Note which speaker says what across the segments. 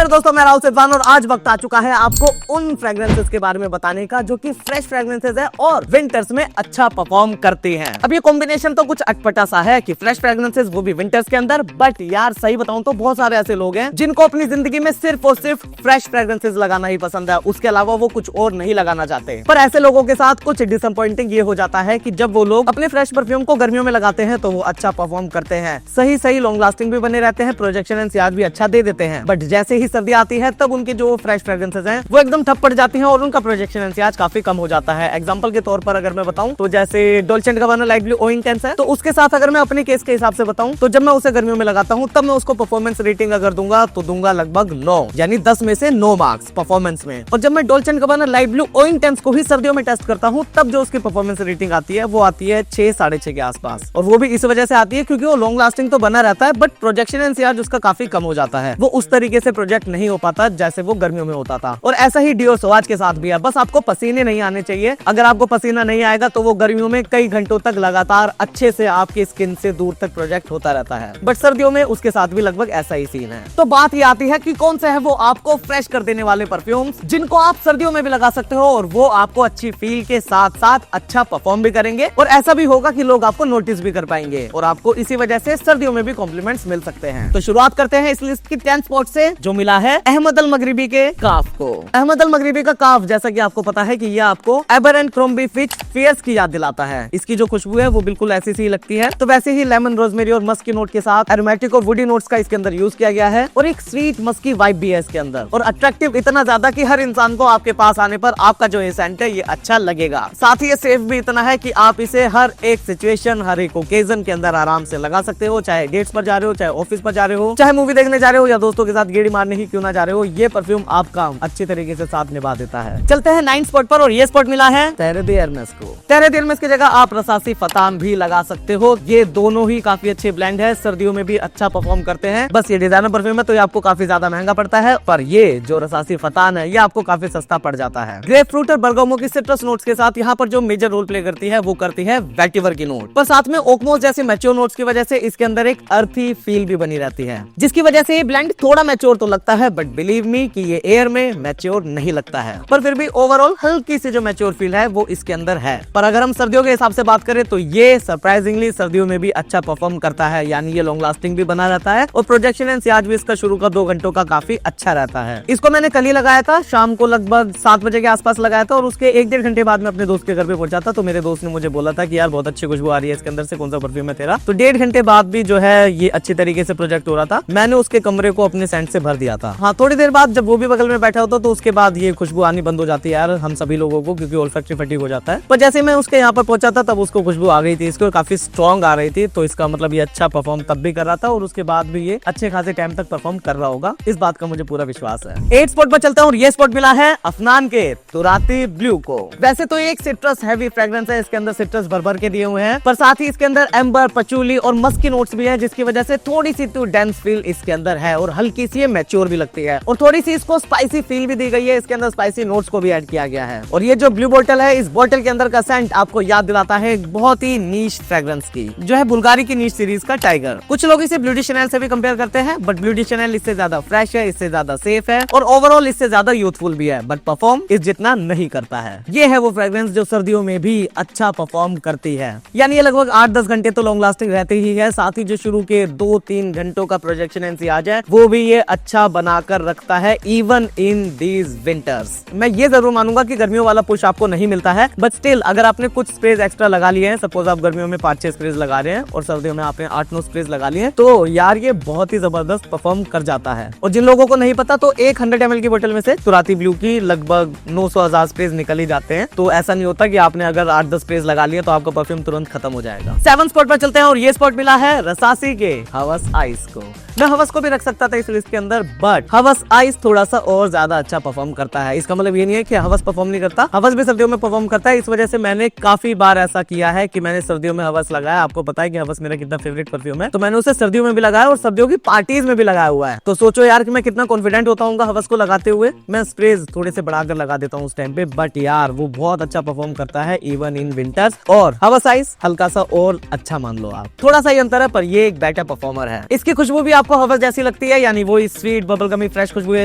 Speaker 1: मेरे दोस्तों, मैं राहुल सिद्धांत और आज वक्त आ चुका है आपको उन फ्रेग्रेंसेस के बारे में बताने का जो कि फ्रेश फ्रेग्रेंसेस है और विंटर्स में अच्छा परफॉर्म करती हैं। अब ये कॉम्बिनेशन तो कुछ अटपटा सा है कि फ्रेश फ्रेग्रेंसेस वो भी विंटर्स के अंदर, बट यार सही बताऊं तो बहुत सारे ऐसे लोग हैं जिनको अपनी जिंदगी में सिर्फ और सिर्फ फ्रेश फ्रेग्रेंसेस लगाना ही पसंद है, उसके अलावा वो कुछ और नहीं लगाना चाहते। पर ऐसे लोगों के साथ कुछ डिसअपॉइंटिंग ये हो जाता है कि जब वो लोग अपने फ्रेश परफ्यूम को गर्मियों में लगाते हैं तो वो अच्छा परफॉर्म करते हैं, सही लॉन्ग लास्टिंग भी बने रहते हैं, प्रोजेक्शन एंड सियाज भी अच्छा दे देते हैं। बट जैसे ही सर्दी आती है तब उनकी जो फ्रेश फ्रेग्रेंसेस हैं वो एकदम ठप पड़ जाती हैं और उनका प्रोजेक्शन एंड सियाज काफी कम हो जाता है। एग्जांपल के तौर पर अगर मैं बताऊं तो जैसे Dolce and Gabbana light blue eau intense है, तो उसके साथ अगर मैं अपने केस के हिसाब से बताऊं तो जब मैं उसे गर्मियों में लगाता हूं तब मैं उसको परफॉर्मेंस रेटिंग अगर दूंगा तो दूंगा लगभग 9, यानी 10 में से 9 मार्क्स परफॉर्मेंस में। और जब मैं Dolce and Gabbana light blue eau intense को ही सर्दियों में टेस्ट करता हूं तब जो उसकी परफॉर्मेंस रेटिंग आती है वो आती है 6, 6.5 के आसपास। और वो भी इस वजह से आती है क्योंकि वो लॉन्ग लास्टिंग तो बना रहता है बट प्रोजेक्शन एंड सियाज उसका काफी कम हो जाता है, वो उस तरीके से प्रोजेक्ट नहीं हो पाता जैसे वो गर्मियों में होता था। और ऐसा ही डिओ स्वाज के साथ भी है, बस आपको पसीने नहीं आने चाहिए। अगर आपको पसीना नहीं आएगा तो वो गर्मियों में कई घंटों तक लगातार अच्छे से आपकी स्किन से दूर तक प्रोजेक्ट होता रहता है, बट सर्दियों में उसके साथ भी लगभग ऐसा ही सीन है। तो बात ये आती है कि कौन से है वो आपको फ्रेश कर देने वाले परफ्यूम्स जिनको आप सर्दियों में भी लगा सकते हो और वो आपको अच्छी फील के साथ साथ अच्छा परफॉर्म भी करेंगे और ऐसा भी होगा कि लोग आपको नोटिस भी कर पाएंगे और आपको इसी वजह से सर्दियों में भी कॉम्प्लीमेंट्स मिल सकते हैं। तो शुरुआत करते हैं इस लिस्ट की 10 स्पॉट से जो मिला है अहमद अल मगरिबी के काफ को। अहमद अल मगरिबी का काफ, जैसा कि आपको पता है कि ये आपको एबर एंड क्रोम्बी फिच फियर्स की याद दिलाता है। इसकी जो खुशबू है वो बिल्कुल ऐसी सी लगती है, तो वैसे ही लेमन, रोजमेरी और मस्क की नोट के साथ एरोमेटिक और वुडी नोट्स का इसके अंदर यूज किया गया है और एक स्वीट मस्की वाइब भी है इसके अंदर और अट्रैक्टिव इतना ज्यादा कि हर इंसान को आपके पास आने पर आपका जो ये सेंट है ये अच्छा लगेगा। साथ ही ये सेफ भी इतना है कि आप इसे हर एक सिचुएशन, हर एक ओकेजन के अंदर आराम से लगा सकते हो, चाहे डेट्स पर जा रहे हो, चाहे ऑफिस पर जा रहे हो, चाहे मूवी देखने जा रहे हो या दोस्तों के साथ गेड़ी मारने ही क्यों ना जा रहे हो, ये परफ्यूम आपका अच्छी तरीके से साथ निभा देता है। चलते हैं 9 स्पॉट पर और ये स्पॉट मिला है तेरे दी एरमेस को। तेरे दी एरमेस की जगह आप रसासी फतान भी लगा सकते हो, ये दोनों ही काफी अच्छे ब्लेंड है, सर्दियों में भी अच्छा परफॉर्म करते हैं। बस ये डिजाइनर परफ्यूम है तो ये आपको काफी ज्यादा महंगा पड़ता है, पर ये जो रसासी फतान है ये आपको काफी सस्ता पड़ जाता है। ग्रेप फ्रूट और बरगमो की सिट्रस नोट्स के साथ यहाँ पर जो मेजर रोल प्ले करती है वो करती है वेटिवर की नोट, पर साथ में ओकमोस जैसे मैच्योर नोट्स की वजह से इसके अंदर एक अर्थी फील भी बनी रहती है, जिसकी वजह से ये ब्लेंड थोड़ा मैच्योर तो लगता है बट बिलीव मी कि ये एयर में मैच्योर नहीं लगता है, पर फिर भी ओवरऑल हल्की सी जो मैच्योर फील है वो इसके अंदर है। पर अगर हम सर्दियों के हिसाब से बात करें तो ये सरप्राइजिंगली सर्दियों में भी अच्छा परफॉर्म करता है, यानी ये लॉन्ग लास्टिंग भी बना रहता है और प्रोजेक्शन एंड सियाज भी इसका शुरू का 2 घंटों का काफी अच्छा रहता है। इसको मैंने कल ही लगाया था, शाम को लगभग 7 बजे के आसपास लगाया था और उसके 1-1.5 घंटे बाद मैं अपने दोस्त के घर पे पहुंचा था, तो मेरे दोस्त ने मुझे बोला था कि यार बहुत अच्छी खुशबू आ रही है इसके अंदर से, कौन सा परफ्यूम है तेरा? तो 1.5 घंटे बाद भी जो है ये अच्छी तरीके से प्रोजेक्ट हो रहा था। मैंने उसके कमरे को अपने सेंट से भर दिया था। हाँ, थोड़ी देर बाद जब वो भी बगल में बैठा होता तो उसके बाद ये खुशबू आनी बंद हो जाती है यार हम सभी लोगों को, क्योंकि ओल्फैक्टरी फटीग हो जाता है। पर जैसे मैं उसके यहाँ पर पहुंचा था तब उसको खुशबू आ गई थी, इसको काफी स्ट्रॉन्ग आ रही थी, तो इसका मतलब ये अच्छा परफॉर्म तब भी कर रहा था और उसके बाद भी ये अच्छे खासे टाइम तक परफॉर्म कर रहा होगा, इस बात का मुझे पूरा विश्वास है। 8 स्पॉट पर चलता हूँ और ये स्पॉट मिला है अफनान के तुराती ब्लू को। वैसे तो एक सिट्रस हैवी फ्रेग्रेंस है, इसके अंदर सिट्रस भर के दिए हुए हैं, पर साथ ही इसके अंदर एम्बर, पचूली और मस्क की नोट्स भी है, जिसकी वजह से थोड़ी सी तो डेंस फील इसके अंदर है और हल्की सी मैच्योर भी लगती है और थोड़ी सी इसको स्पाइसी फील भी दी गई है, इसके अंदर स्पाइसी नोट्स को भी ऐड किया गया है। और ये जो ब्लू बोतल है, इस बोतल के अंदर का सेंट आपको याद दिलाता है एक बहुत ही नीश फ्रेग्रेंस की, जो है बुल्गारी की नीश सीरीज का टाइगर। कुछ लोग इसे ब्लू डी शनेल से भी कंपेयर करते हैं, बट ब्लू डी शनेल इससे ज्यादा फ्रेश है, इससे ज्यादा सेफ है और ओवरऑल इससे ज्यादा यूथफुल भी है, बट परफॉर्म इस जितना नहीं करता है। ये है वो फ्रेग्रेंस जो सर्दियों में भी अच्छा परफॉर्म करती है, यानी ये लगभग 8-10 घंटे तो लॉन्ग लास्टिंग रहती ही है, साथ ही जो शुरू के 2-3 घंटों का प्रोजेक्शन एंड सियाज है वो भी ये अच्छा बनाकर रखता है इवन इन दीज विंटर्स। मैं ये जरूर मानूंगा कि गर्मियों वाला पुश आपको नहीं मिलता है, बट स्टिल अगर आपने कुछ स्प्रेज एक्स्ट्रा लगा लिए हैं, सपोज आप गर्मियों में 5-6 स्प्रेज लगा रहे हैं और सर्दियों में आपने 8-9 स्प्रेज लगा लिए हैं, तो यार ये बहुत ही जबरदस्त परफॉर्म कर जाता है। और जिन लोगों को नहीं पता तो एक 100 ml की बोतल में से तुराती ब्लू की लगभग 900-1000 स्प्रेज निकल ही जाते हैं, तो ऐसा नहीं होता कि आपने अगर 8-10 स्प्रेज लगा लिए तो आपका परफ्यूम तुरंत खत्म हो जाएगा। 7 स्पॉट पर चलते हैं और ये स्पॉट मिला है रसासी के हवस आइस को। मैं हवस को भी रख सकता था इस लिस्ट के अंदर, बट हवस आइस थोड़ा सा और ज्यादा अच्छा परफॉर्म करता है। इसका मतलब ये नहीं है कि हवस परफॉर्म नहीं करता, हवस भी सर्दियों में परफॉर्म करता है। इस वजह से मैंने काफी बार ऐसा किया है कि मैंने सर्दियों में हवस लगाया। आपको पता है कि हवस मेरा कितना फेवरेट परफ्यूम है, तो मैंने उसे सर्दियों में भी लगाया और सर्दियों की पार्टीज में भी लगाया हुआ है। तो सोचो यार कि मैं कितना कॉन्फिडेंट होता हूँ हवस को लगाते हुए। मैं स्प्रेज थोड़े से बढ़ाकर लगा देता हूँ उस टाइम पे, बट यार वो बहुत अच्छा परफॉर्म करता है इवन इन विंटर्स। और हवस आइस हल्का सा और अच्छा मान लो आप, थोड़ा सा ही अंतर है पर ये एक बेटर परफॉर्मर है। इसकी खुशबू भी आपको हवस जैसी लगती है, यानी वो स्वीट बबल गमी फ्रेश खुशबू है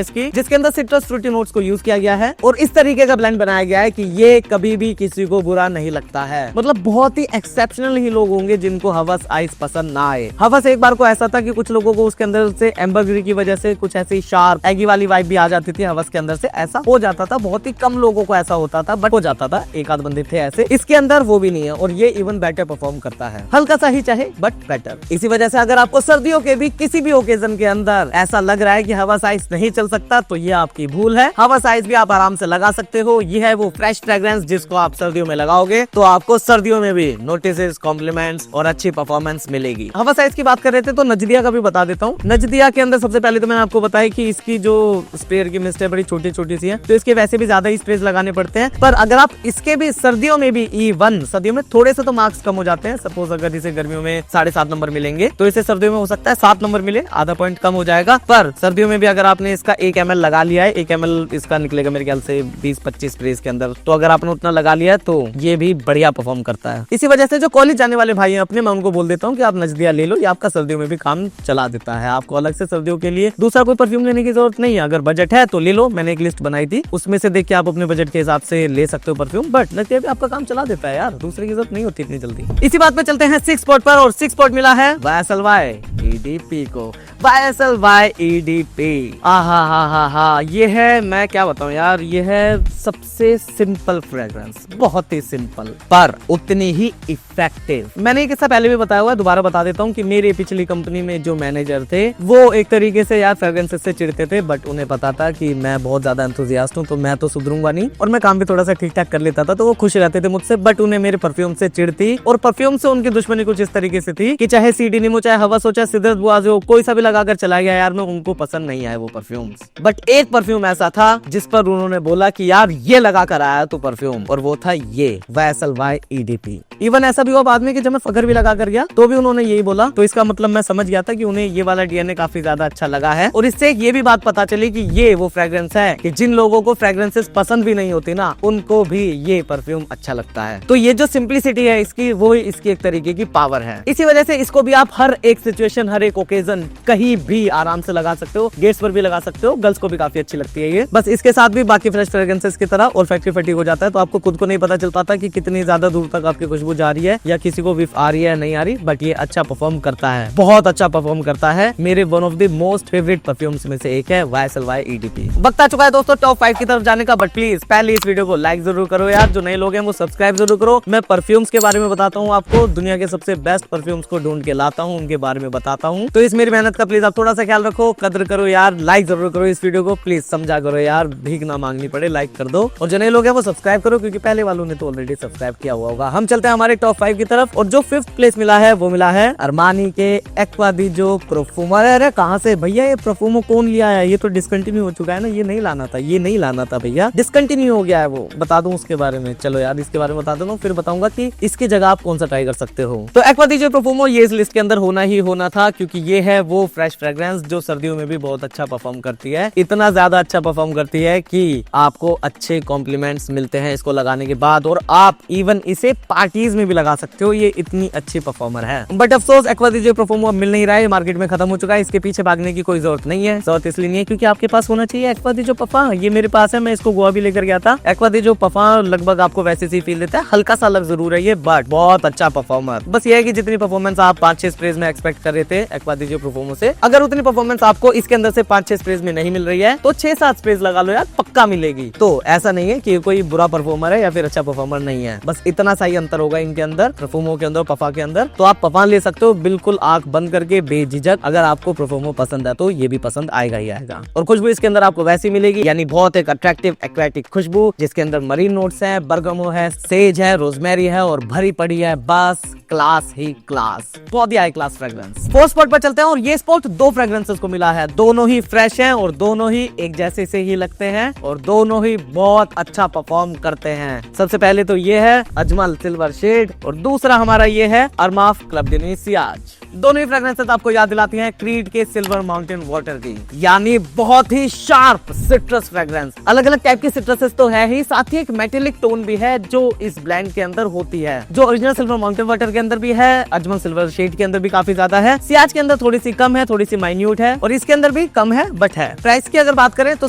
Speaker 1: इसकी, जिसके अंदर सिट्रस फ्रूटी नोट्स को यूज किया गया है और इस तरीके का ब्लेंड बनाया गया है कि ये कभी भी किसी को बुरा नहीं लगता है। मतलब बहुत ही एक्सेप्शनल ही लोग होंगे जिनको हवस आइस पसंद ना आए। हवस एक बार को ऐसा था कि कुछ लोगों को उसके अंदर से एम्बरग्री की वजह से कुछ ऐसी शार्प एगी वाली वाइब भी आ जाती थी हवस के अंदर से, ऐसा हो जाता था। बहुत ही कम लोगों को ऐसा होता था, बट हो जाता था, एक आध बंदे थे ऐसे। इसके अंदर वो भी नहीं है और ये इवन बेटर परफॉर्म करता है, हल्का सा ही चाहे बट बेटर। इसी वजह से अगर आपको सर्दियों के भी किसी भी ओकेजन के अंदर ऐसा लग रहा है कि हवस आइस नहीं चल सकता, तो ये आपकी भूल है। हवस आइस भी आप आराम से लगा सकते हो। ये है वो फ्रेश फ्रेग्रेंस जिसको आप सर्दियों में लगाओगे तो आपको सर्दियों में भी नोटिसेस, कॉम्प्लीमेंट्स और अच्छी परफॉर्मेंस मिलेगी। हवस आइस की बात कर रहे थे तो नजदिया का भी बता देता हूँ। नजदिया के अंदर सबसे पहले तो मैंने आपको बताया कि इसकी जो स्प्रेयर की मिस्ट है बड़ी छोटी छोटी सी है, तो इसके वैसे भी ज्यादा ही स्प्रेज लगाने पड़ते हैं। पर अगर आप इसके भी सर्दियों में भी E1, सर्दियों में थोड़े से तो मार्क्स कम हो जाते हैं। सपोज अगर इसे गर्मियों में 7.5 नंबर मिलेंगे तो इसे सर्दियों में हो सकता है 7 नंबर मिले, आधा पॉइंट कम हो जाएगा। पर सर्दियों में भी अगर आपने इसका 1 ml लगा लिया है, 1 ml इसका निकलेगा मेरे ख्याल से 20-25 स्प्रेज के अंदर, तो अगर आपने उतना लगा लिया है तो ये भी बढ़िया परफॉर्म करता है। इसी वजह से जो कॉलेज जाने वाले भाई हैं अपने, मैं उनको बोल देता हूँ कि आप नजदिया ले लो, ये आपका सर्दियों में भी काम चला देता है। आपको अलग से सर्दियों के लिए दूसरा कोई परफ्यूम लेने की जरूरत नहीं है। अगर बजट है तो ले लो, मैंने एक लिस्ट बनाई थी, उसमें से देख के आप अपने बजट के हिसाब से ले सकते हो परफ्यूम, बट नजदिया भी आपका काम चला देता है यार, दूसरे की जरूरत नहीं होती इतनी जल्दी। इसी बात पे चलते हैं 6 स्पॉट पर, और 6 स्पॉट मिला है YSLY EDP को। YSLY EDP, हा, ये है, मैं क्या बताऊं यार, ये है सबसे सिंपल फ्रेग्रेंस, बहुत ही सिंपल पर उतनी ही इफेक्टिव। मैंने एक किस्सा पहले भी बताया हुआ है, दोबारा बता देता हूँ कि मेरी पिछली कंपनी में जो मैनेजर थे वो एक तरीके से यार फ्रेग्रेंसेस से चिढ़ते थे, बट उन्हें पता था कि मैं बहुत ज्यादा एंथुसियास्ट हूँ तो मैं तो सुधरूंगा नहीं, और मैं काम भी थोड़ा सा ठीक ठाक कर लेता था, तो वो खुश रहते थे मुझसे। बट उन्हें मेरे परफ्यूम से चिढ़ थी, और परफ्यूम से उनकी दुश्मनी कुछ इस तरीके से थी कि चाहे CD निमो, चाहे हवस हो, चाहे सिद्रत बुआज हो, कोई सा भी लगाकर चला गया यार, मैं उनको पसंद नहीं आए वो परफ्यूम्स। बट एक परफ्यूम ऐसा था जिस पर उन्होंने बोला कि यार ये लगा कर आया तो परफ्यूम, और वो था ये YSLY EDP। इवन ऐसा भी हुआ बाद में कि जब मैं फगर भी लगा कर गया तो भी उन्होंने यही बोला, तो इसका मतलब मैं समझ गया था कि उन्हें ये वाला DNA काफी ज्यादा अच्छा लगा है। और इससे ये भी बात पता चली कि ये वो फ्रेग्रेंस है कि जिन लोगों को फ्रेग्रेंसेस पसंद भी नहीं होती ना, उनको भी ये परफ्यूम अच्छा लगता है। तो ये जो सिंप्लिसिटी है इसकी, वो इसकी एक तरीके की पावर है। इसी वजह से इसको भी आप हर एक सिचुएशन, हर एक ओकेजन, कहीं भी आराम से लगा सकते हो, गेट्स पर भी लगा सकते हो, गर्ल्स को भी काफी अच्छी लगती है ये। बस इसके साथ भी बाकी फ्रेश फ्रेग्रेंसेस की तरह और फैक्ट्री फटीग हो जाता है, तो आपको खुद को नहीं पता चल पाता कि कितनी ज्यादा दूर तक आपकी खुशबू जा रही है या किसी को विफ आ रही है नहीं आ रही। बट ये अच्छा परफॉर्म करता है, बहुत अच्छा परफॉर्म करता है। मेरे one of the most favourite perfumes में से एक है YSLY EDP। वक्त आ चुका है दोस्तों टॉप 5 की तरफ जाने का, बट प्लीज पहले इस वीडियो को लाइक जरूर करो यार, जो नए लोग हैं वो सब्सक्राइब जरूर करो। मैं परफ्यूम्स के बारे में बताता हूँ आपको, दुनिया के सबसे बेस्ट परफ्यूम्स को ढूंढ के लाता हूँ, उनके बारे में बताता हूँ। तो इस मेरी मेहनत का प्लीज आप थोड़ा सा ख्याल रखो, कदर करो यार, लाइक जरूर करो इस वीडियो को, प्लीज समझा करो यार, भीख ना मांगनी पड़े, लाइक कर दो। और जो नए लोग हैं वो सब्सक्राइब करो, क्योंकि पहले वालों ने तो ऑलरेडी सब्सक्राइब किया हुआ होगा। हम चलते हैं हमारे टॉप 5 की तरफ, और जो 5th प्लेस मिला है वो मिला है अरमानी के एक्वा दी जो परफ्यूम। अरे कहाँ से भैया ये परफ्यूम कौन लिया है, ये तो डिसकंटिन्यू हो चुका है ना, ये नहीं लाना था, ये नहीं लाना था भैया, डिसकंटिन्यू हो गया है वो। बता दूं उसके बारे में, चलो यार इसके बारे में बता दूं, फिर बताऊंगा कि इसकी जगह आप कौन सा ट्राई कर सकते हो। तो एक्वा दी जो परफ्यूम ये इस लिस्ट के अंदर होना ही होना था, क्योंकि ये है वो फ्रेश फ्रेग्रेंस जो सर्दियों में भी बहुत अच्छा परफॉर्म करती है। इतना ज्यादा अच्छा परफॉर्म करती है कि आपको अच्छे कॉम्प्लीमेंट्स मिलते हैं इसको लगाने के बाद, और आप इवन इसे पार्टीज में भी लगा सकते हो, ये इतनी अच्छी परफॉर्मर है। बट अफसोस एक्वा दी जो परफ्यूम अब मिल नहीं रहा है, मार्केट में खत्म हो चुका है। इसके पीछे भागने की कोई जरूरत नहीं है, जरूरत इसलिए नहीं है क्योंकि आपके पास होना चाहिए एक्वा दी जो पफा। ये मेरे पास है, मैं इसको गोवा भी लेकर गया था। एक्वा दी जो पफा लगभग आपको वैसे सी फील देता है, हल्का सा अलग जरूर है ये, बट बहुत अच्छा परफॉर्मर। बस ये है कि जितनी परफॉर्मेंस आप 5-6 स्प्रेज में एक्सपेक्ट कर रहे थे एक्वा दी जो परफ्यूम से, अगर उतनी परफॉर्मेंस आपको इसके अंदर से 5-6 स्प्रेज में नहीं मिल रही है तो 6-7 स्प्रेज लगा लो यार, पक्का मिलेगी। तो ऐसा नहीं है कि कोई बुरा परफॉर्मर है या फिर अच्छा परफॉर्मर नहीं है, बस इतना सा ही अंतर होगा इनके अंदर, परफ्यूमों के अंदर, पफा के अंदर। तो आप पफा ले सकते हो बिल्कुल आंख बंद करके, बेझिझक। अगर आपको परफ्यूमो पसंद है तो ये भी पसंद आएगा ही आएगा। और खुशबू इसके अंदर आपको वैसी मिलेगी, यानी बहुत एक अट्रैक्टिव एक्वेटिक खुशबू, जिसके अंदर मरीन नोट्स है, बरगमो है, सेज है, रोजमेरी है और भरी पड़ी है। बस क्लास ही क्लास, बहुत ही high class fragrance. 4th spot पर चलते हैं, और ये स्पॉट 2 फ्रेग्रेंसेस को मिला है, दोनों ही फ्रेश हैं और दोनों ही एक जैसे से ही लगते हैं और दोनों ही बहुत अच्छा परफॉर्म करते हैं। सबसे पहले तो ये है अजमल सिल्वर शेड, और दूसरा हमारा ये है अरमाफ क्लब डी नुई सियाज। दोनों ही फ्रेग्रेंसेस आपको याद दिलाती हैं क्रीड के सिल्वर माउंटेन वाटर की, यानी बहुत ही शार्प सिट्रस फ्रेग्रेंस। अलग अलग टाइप की सिट्रसेस तो है ही, साथ ही एक मेटेलिक टोन भी है जो इस ब्लेंड के अंदर होती है, जो ओरिजिनल सिल्वर माउंटेन वाटर के अंदर भी है, अजमल सिल्वर शेड के अंदर भी काफी ज्यादा है, सियाज के अंदर थोड़ी सी कम है, थोड़ी सी माइन्यूट है, और इसके अंदर भी कम है बट है। प्राइस की अगर बात करें तो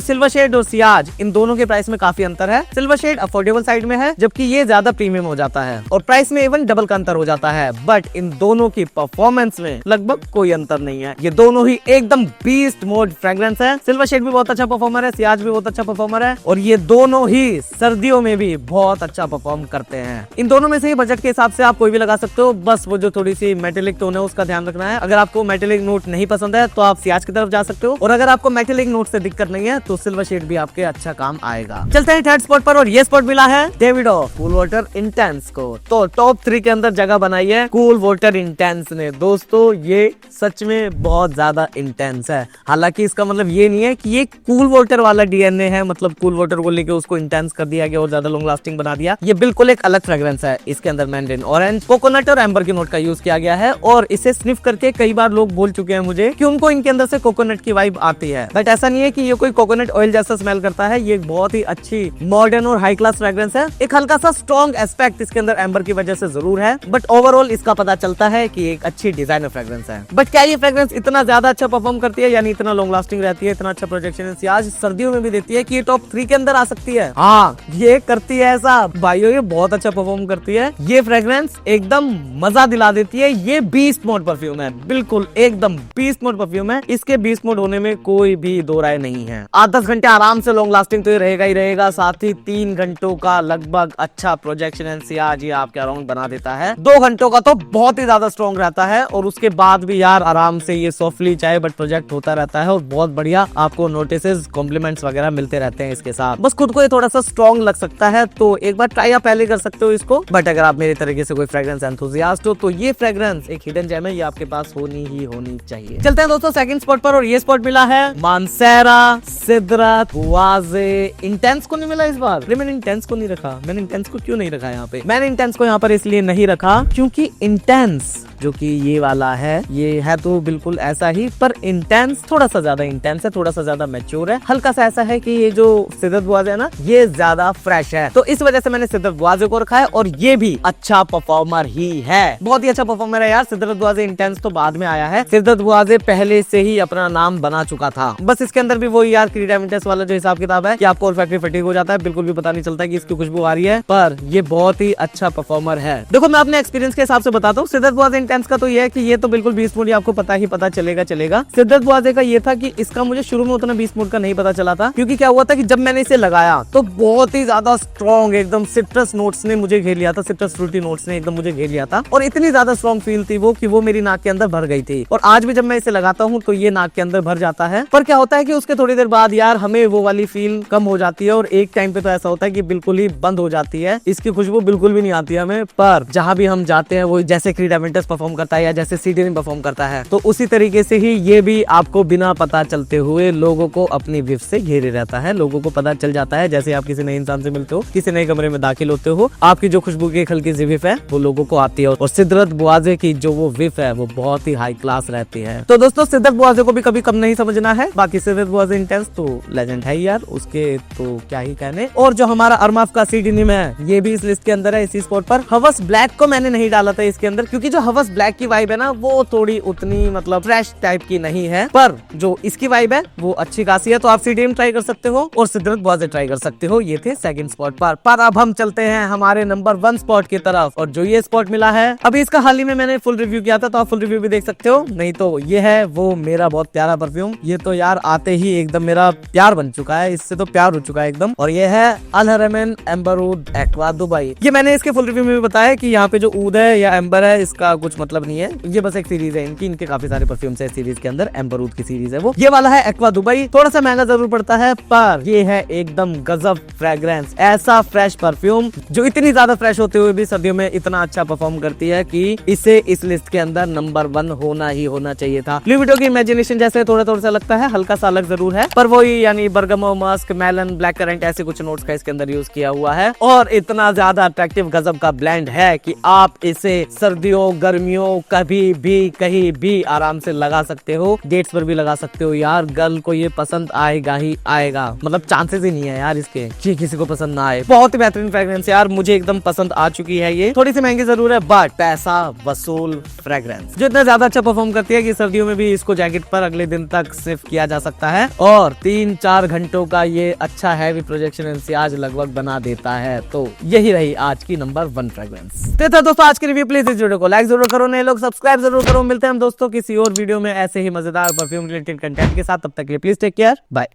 Speaker 1: सिल्वर शेड और सियाज इन दोनों के प्राइस में काफी अंतर है। सिल्वर शेड अफोर्डेबल साइड में है, जबकि ये ज्यादा प्रीमियम हो जाता है, और प्राइस में इवन डबल का अंतर हो जाता है। बट इन दोनों की परफॉर्मेंस में लगभग कोई अंतर नहीं है। ये दोनों ही एकदम बीस्ट मोड फ्रेग्रेंस है। सिल्वर शेड भी बहुत अच्छा परफॉर्मर है, सियाज भी बहुत अच्छा परफॉर्मर है, और ये दोनों ही सर्दियों में भी बहुत अच्छा परफॉर्म करते हैं। इन दोनों में से ही बजट के हिसाब से आप कोई भी लगा सकते हो, बस वो जो थोड़ी सी मेटेलिक टोन है उसका ध्यान रखना है। अगर आपको मेटेलिक नोट नहीं पसंद है तो आप सियाज की तरफ जा सकते हो, और अगर आपको मेटेलिक नोट से दिक्कत नहीं है तो सिल्वर शेड भी आपके अच्छा काम आएगा। चलते हैं थर्ड स्पॉट पर, और ये स्पॉट मिला है डेविडो कूल वाटर इंटेंस को। तो टॉप 3 के अंदर जगह बनाई है कूल वाटर इंटेंस ने। दोस्तों ये सच में बहुत ज्यादा इंटेंस है। हालांकि इसका मतलब ये नहीं है कि ये कूल वाटर वाला डीएनए है, मतलब कूल वाटर को लेके उसको इंटेंस कर दिया गया और ज्यादा लॉन्ग लास्टिंग बना दिया। ये बिल्कुल एक अलग फ्रेग्रेंस है। इसके अंदर मैंड्रिन ऑरेंज, कोकोनट और एम्बर की नोट का यूज किया गया है, और इसे स्निफ करके कई बार लोग बोल चुके हैं मुझे कि उनको इनके अंदर से कोकोनट की वाइब आती है। बट ऐसा नहीं है कि ये कोई कोकोनट ऑयल जैसा स्मेल करता है। ये बहुत ही अच्छी मॉडर्न और हाई क्लास फ्रेग्रेंस है। एक हल्का सा स्ट्रॉन्ग एस्पेक्ट इसके अंदर एम्बर की वजह से जरूर है, बट ओवरऑल इसका पता चलता है कि एक अच्छी डिजाइनर फ्रेग्रेंस है। बट क्या ये फ्रेग्रेंस इतना ज्यादा अच्छा परफॉर्म करती है, यानी इतना लॉन्ग लास्टिंग रहती है, इतना अच्छा प्रोजेक्शन सियाज सर्दियों में भी देती है कि ये टॉप 3 के अंदर आ सकती है? हाँ, ये करती है ऐसा भाइयों, ये बहुत अच्छा परफॉर्म करती है। ये फ्रेग्रेंस एकदम मजा दिला देती है। ये बीस्ट मोड परफ्यूम है, बिल्कुल एकदम बीस्ट मोड परफ्यूम है। इसके बीस्ट मोड होने में कोई भी दो राय नहीं है। 8-10 घंटे आराम से लॉन्ग लास्टिंग तो ये रहेगा ही रहेगा, साथ ही 3 घंटों का लगभग अच्छा प्रोजेक्शन एंड सियाज ये आपके अराउंड बना देता है। 2 घंटों का तो बहुत ही ज्यादा स्ट्रॉन्ग रहता है, और उसके बाद भी यार आराम से ये सॉफ्टली चाहे बट प्रोजेक्ट होता रहता है, और बहुत बढ़िया आपको नोटिसेस कॉम्प्लीमेंट्स वगैरह मिलते रहते हैं इसके साथ। बस खुद को ये थोड़ा सा स्ट्रॉन्ग लग सकता है, तो एक बार ट्राई आप पहले कर सकते हो इसको। बट अगर आप मेरे तरीके से कोई फ्रेग्रेंस एंथुसियास्ट हो तो ये फ्रेग्रेंस एक हिडन जेम है, ये आपके पास होनी चाहिए। चलते हैं दोस्तों सेकंड स्पॉट पर, और ये स्पॉट मिला है मानसेरा सिद्रत बुआजे इंटेंस को नहीं मिला इस बार। मैंने इंटेंस को नहीं रखा। मैंने इंटेंस को क्यों नहीं रखा यहाँ पे? मैंने इंटेंस को यहाँ पर इसलिए नहीं रखा क्योंकि इंटेंस जो कि ये वाला है, ये है तो बिल्कुल ऐसा ही, पर इंटेंस थोड़ा सा ज्यादा इंटेंस है, थोड़ा सा ज्यादा मैच्योर है। हल्का सा ऐसा है कि ये जो सिद्रत बुआजे है ना, ये ज्यादा फ्रेश है, तो इस वजह से मैंने सिद्रत बुआजे को रखा है, और ये भी अच्छा परफॉर्मर ही है, बहुत ही अच्छा परफॉर्मर है यार। सिद्रत बुआजे इंटेंस तो बाद में आया है, सिद्रत बुआजे पहले से ही अपना नाम बना चुका था। बस इसके अंदर भी वही यार क्रीड एमिटेस वाला जो हिसाब किताब है कि आपको ओल्फैक्टरी फटीग हो जाता है, बिल्कुल भी पता नहीं चलता कि इसकी खुशबू आ रही है, पर ये बहुत ही अच्छा परफॉर्मर है। देखो मैं अपने एक्सपीरियंस के हिसाब से बताता हूँ, सिद्रत बुआजे इंटेंस का तो ये है कि ये तो बिल्कुल 20 मोड आपको पता चलेगा। सिद्रत बुआजे का ये था कि इसका मुझे शुरू में उतना 20 मोड का नहीं पता चला था, क्योंकि क्या हुआ था कि जब मैंने इसे लगाया तो बहुत ही ज्यादा स्ट्रॉन्ग एकदम सिट्रस नोट्स ने मुझे घेर लिया था, सिट्रस फ्रूटी नोट्स ने एकदम मुझे घेर लिया था, और इतनी ज्यादा स्ट्रॉन्ग फील थी वो कि वो मेरी नाक के अंदर भर गई थी। और आज भी जब मैं इसे लगाता हूँ तो ये नाक के अंदर भर जाता है, पर क्या होता है कि उसके थोड़ी देर बाद यार हमें वो वाली फील कम हो जाती है, और एक टाइम पे तो ऐसा होता है कि बिल्कुल ही बंद हो जाती है, इसकी खुशबू बिल्कुल भी नहीं आती है हमें। पर जहां भी हम जाते हैं वो जैसे क्रीड एमिटेस परफॉर्म करता है या जैसे सीडीएन परफॉर्म करता है, तो उसी तरीके से ही ये भी आपको बिना पता चलते हुए लोगों को अपनी विफ से घेरे रहता है। लोगों को पता चल जाता है, जैसे आप किसी नए इंसान से मिलते हो, किसी नए कमरे में दाखिल होते हो, आपकी जो खुशबू की एक हल्की सी विफ है वो लोगों को आती है, और सिद्रत बुआजे की जो वो विफ है वो बहुत ही हाई क्लास रहती है। तो दोस्तों सिद्रत बुआजे को भी कभी कम नहीं समझना है। बाकी सिद्रत बुआजे इंटेंस तो लेजेंड है यार, उसके तो क्या ही कहने। और जो हमारा अरमाफ का सीडीनिम है ये भी इस लिस्ट के अंदर है, इसी स्पॉट पर। हवस ब्लैक को मैंने नहीं डाला था इसके अंदर, क्योंकि जो हवस ब्लैक की वाइब है ना वो थोड़ी उतनी मतलब फ्रेश टाइप की नहीं है, पर जो इसकी वाइब है वो अच्छी खासी है। तो आप सीडीएम ट्राई कर सकते हो और सिद्रत बुआजे ट्राई कर सकते हो। ये थे सेकंड स्पॉट पर अब हम चलते हैं हमारे नंबर 1 स्पॉट की तरफ, और जो ये स्पॉट मिला है अभी इसका हाल ही में मैंने फुल रिव्यू किया था, तो आप फुल रिव्यू भी देख सकते हो। नहीं तो ये है वो मेरा बहुत प्यारा परफ्यूम, ये तो यार आते ही एकदम मेरा प्यार बन चुका है, इससे तो प्यार हो चुका है एकदम, और ये है अल हरमैन एम्बर ऊद एक्वा दुबई। ये मैंने इसके फुल रिव्यू में भी बताया कि यहाँ पे जो ऊद है या एम्बर है इसका कुछ मतलब नहीं है, ये बस एक सीरीज है इनके काफी सारे परफ्यूम्स है सीरीज के अंदर, एम्बर ऊद की सीरीज है वो। ये वाला है एक्वा दुबई, थोड़ा सा महंगा जरूर पड़ता है, पर ये है एकदम गजब फ्रेग्रेंस, ऐसा फ्रेश परफ्यूम जो इतनी ज्यादा फ्रेश होते हुए भी सर्दियों में इतना अच्छा परफॉर्म करती है कि इसे इस लिस्ट के अंदर नंबर 1 होना चाहिए था। लुई विटो की इमेजिनेशन जैसे थोड़ा सा लगता है, हल्का सा अलग जरूर है, पर वही यानी bergamot, musk, melon, black currant ऐसे कुछ नोट्स का इसके अंदर यूज किया हुआ है, और इतना ज्यादा अट्रैक्टिव गजब का ब्लेंड है कि आप इसे सर्दियों गर्मियों भी कहीं भी आराम से लगा सकते हो, डेट्स पर भी लगा सकते हो यार। गर्ल को ये पसंद आएगा ही आएगा, मतलब चांसेस ही नहीं है यार इसके कि किसी को पसंद ना आए। बहुत ही बेहतरीन फ्रेग्रेंस यार, मुझे एकदम पसंद आ चुकी है। ये थोड़ी सी महंगी जरूर है बट पैसा वसूल फ्रेग्रेंस, जो इतना ज्यादा अच्छा परफॉर्म करती है कि सर्दियों में भी इसको जैकेट पर अगले दिन तक सिर्फ किया जा सकता है। और 3-4 घंटों का ये अच्छा हैवी प्रोजेक्शन इंसियाज लगभग बना देता है। तो यही रही आज की नंबर 1 फ्रेग्रेंस। तो दोस्तों आज की रिव्यू, प्लीज इस वीडियो को लाइक जरूर करो, नए लोग सब्सक्राइब जरूर करो। मिलते हैं हम दोस्तों किसी और वीडियो में ऐसे ही मजेदार परफ्यूम रिलेटेड कंटेंट के साथ। तब तक के लिए प्लीज टेक केयर, बाय।